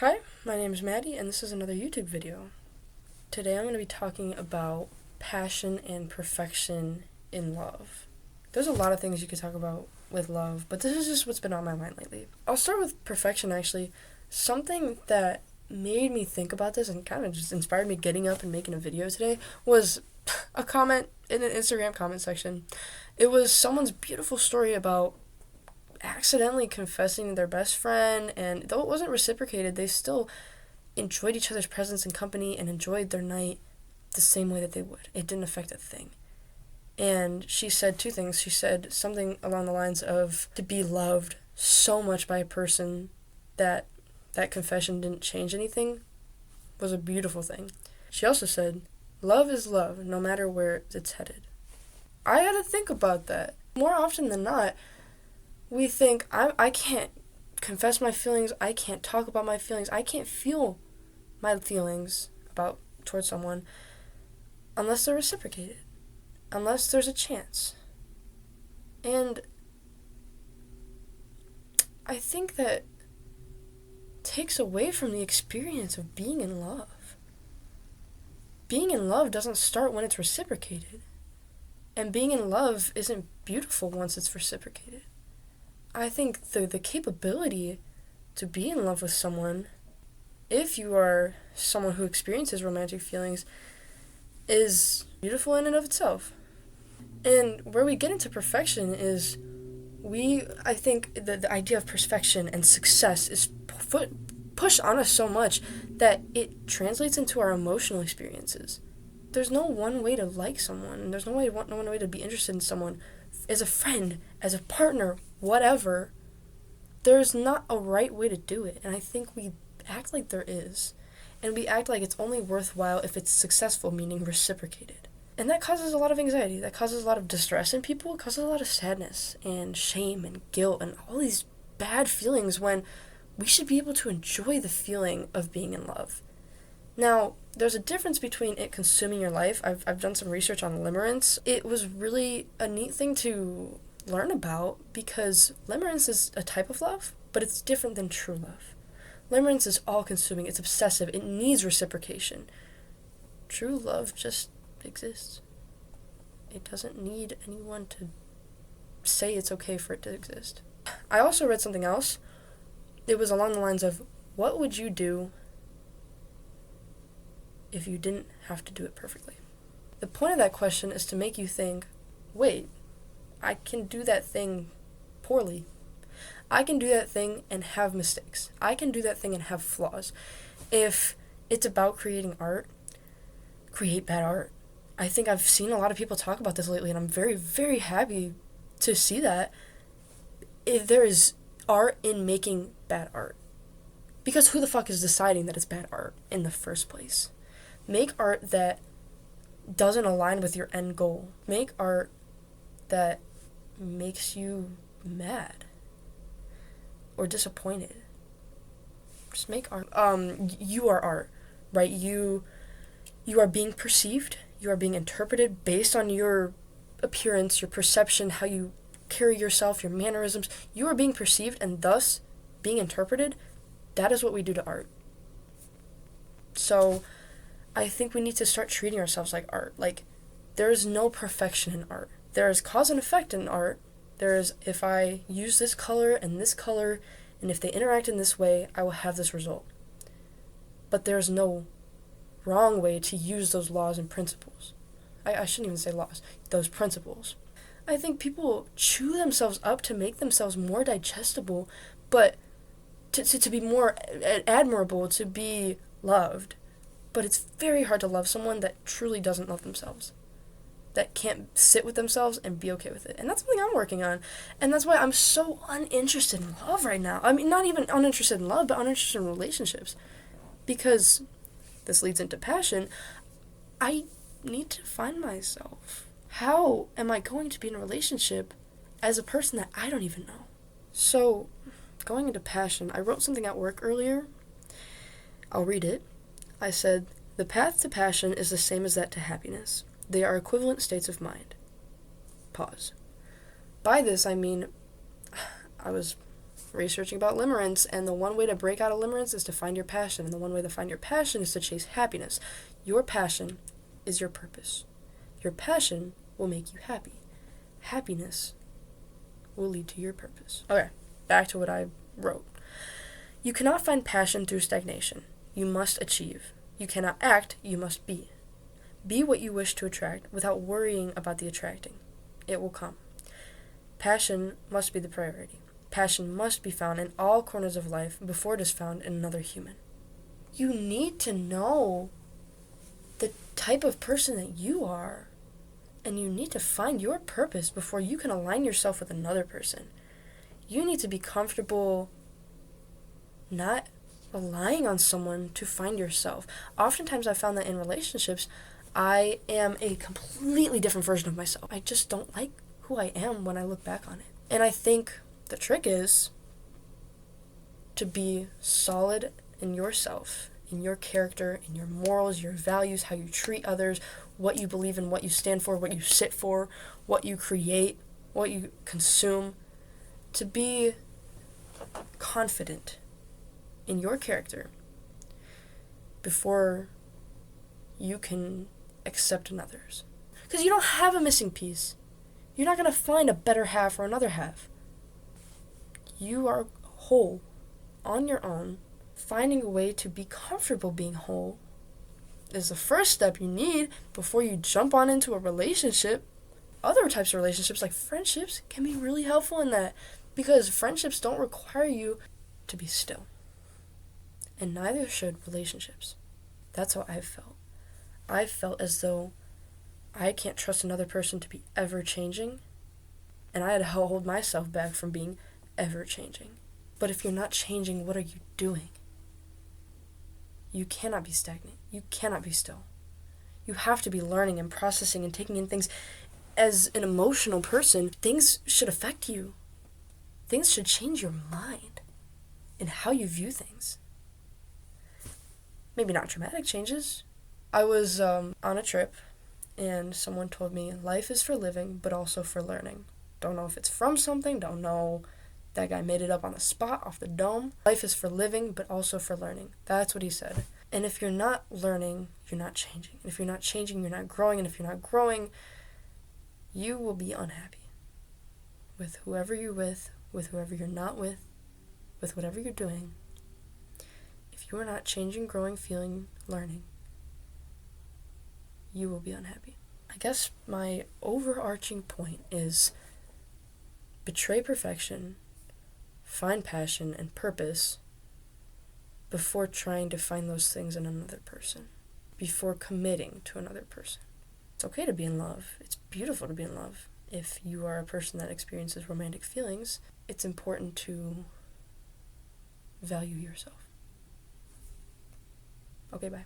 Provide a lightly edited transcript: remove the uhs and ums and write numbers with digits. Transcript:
Hi, my name is Maddie, and this is another YouTube video. Today I'm going to be talking about passion and perfection in love. There's a lot of things you could talk about with love, but this is just what's been on my mind lately. I'll start with perfection, actually. Something that made me think about this and kind of just inspired me getting up and making a video today was a comment in an Instagram comment section. It was someone's beautiful story about accidentally confessing to their best friend, and though it wasn't reciprocated, they still enjoyed each other's presence and company and enjoyed their night the same way that they would. It didn't affect a thing. And she said two things. She said something along the lines of to be loved so much by a person that that confession didn't change anything was a beautiful thing. She also said, love is love, no matter where it's headed. I had to think about that. More often than not, we think, I can't confess my feelings, I can't talk about my feelings, I can't feel my feelings towards someone unless they're reciprocated, unless there's a chance. And I think that takes away from the experience of being in love. Being in love doesn't start when it's reciprocated, and being in love isn't beautiful once it's reciprocated. I think the capability to be in love with someone, if you are someone who experiences romantic feelings, is beautiful in and of itself. And where we get into perfection is I think the idea of perfection and success is pushed on us so much that it translates into our emotional experiences. There's no one way to like someone, and there's no one way to be interested in someone as a friend, as a partner, whatever. There's not a right way to do it, and I think we act like there is, and we act like it's only worthwhile if it's successful, meaning reciprocated. And that causes a lot of anxiety, that causes a lot of distress in people, it causes a lot of sadness and shame and guilt and all these bad feelings when we should be able to enjoy the feeling of being in love. Now, there's a difference between it consuming your life. I've done some research on limerence. It was really a neat thing to learn about because limerence is a type of love, but it's different than true love. Limerence is all-consuming. It's obsessive. It needs reciprocation. True love just exists. It doesn't need anyone to say it's okay for it to exist. I also read something else. It was along the lines of, what would you do if you didn't have to do it perfectly? The point of that question is to make you think, wait, I can do that thing poorly. I can do that thing and have mistakes. I can do that thing and have flaws. If it's about creating art, create bad art. I think I've seen a lot of people talk about this lately, and I'm very, very happy to see that. If there is art in making bad art. Because who the fuck is deciding that it's bad art in the first place? Make art that doesn't align with your end goal. Make art that makes you mad or disappointed. Just make art. You are art, right? You are being perceived. You are being interpreted based on your appearance, your perception, how you carry yourself, your mannerisms. You are being perceived and thus being interpreted. That is what we do to art. So I think we need to start treating ourselves like art. Like, there is no perfection in art. There is cause and effect in art. There is, if I use this color, and if they interact in this way, I will have this result. But there is no wrong way to use those laws and principles. I shouldn't even say laws, those principles. I think people chew themselves up to make themselves more digestible, but to be more admirable, to be loved. But it's very hard to love someone that truly doesn't love themselves, that can't sit with themselves and be okay with it. And that's something I'm working on. And that's why I'm so uninterested in love right now. I mean, not even uninterested in love, but uninterested in relationships. Because this leads into passion. I need to find myself. How am I going to be in a relationship as a person that I don't even know? So, going into passion, I wrote something at work earlier. I'll read it. I said, the path to passion is the same as that to happiness. They are equivalent states of mind. Pause. By this, I mean, I was researching about limerence, and the one way to break out of limerence is to find your passion, and the one way to find your passion is to chase happiness. Your passion is your purpose. Your passion will make you happy. Happiness will lead to your purpose. Okay, back to what I wrote. You cannot find passion through stagnation. You must achieve. You cannot act, you must be. Be what you wish to attract without worrying about the attracting. It will come. Passion must be the priority. Passion must be found in all corners of life before it is found in another human. You need to know the type of person that you are, and you need to find your purpose before you can align yourself with another person. You need to be comfortable not relying on someone to find yourself. Oftentimes I found that in relationships, I am a completely different version of myself. I just don't like who I am when I look back on it. And I think the trick is to be solid in yourself, in your character, in your morals, your values, how you treat others, what you believe in, what you stand for, what you sit for, what you create, what you consume. To be confident in your character before you can accept another's. Because you don't have a missing piece. You're not going to find a better half or another half. You are whole on your own. Finding a way to be comfortable being whole is the first step you need before you jump on into a relationship. Other types of relationships, like friendships, can be really helpful in that, because friendships don't require you to be still. And neither should relationships. That's how I've felt. I felt as though I can't trust another person to be ever changing, and I had to hold myself back from being ever changing. But if you're not changing, what are you doing? You cannot be stagnant. You cannot be still. You have to be learning and processing and taking in things. As an emotional person, things should affect you. Things should change your mind and how you view things. Maybe not dramatic changes. I was on a trip, and someone told me life is for living, but also for learning. Don't know if it's from something, don't know. That guy made it up on the spot, off the dome. Life is for living, but also for learning. That's what he said. And if you're not learning, you're not changing. And if you're not changing, you're not growing. And if you're not growing, you will be unhappy with whoever you're with whoever you're not with whatever you're doing. If you are not changing, growing, feeling, learning, you will be unhappy. I guess my overarching point is betray perfection, find passion and purpose before trying to find those things in another person, before committing to another person. It's okay to be in love. It's beautiful to be in love. If you are a person that experiences romantic feelings, it's important to value yourself. Okay, bye.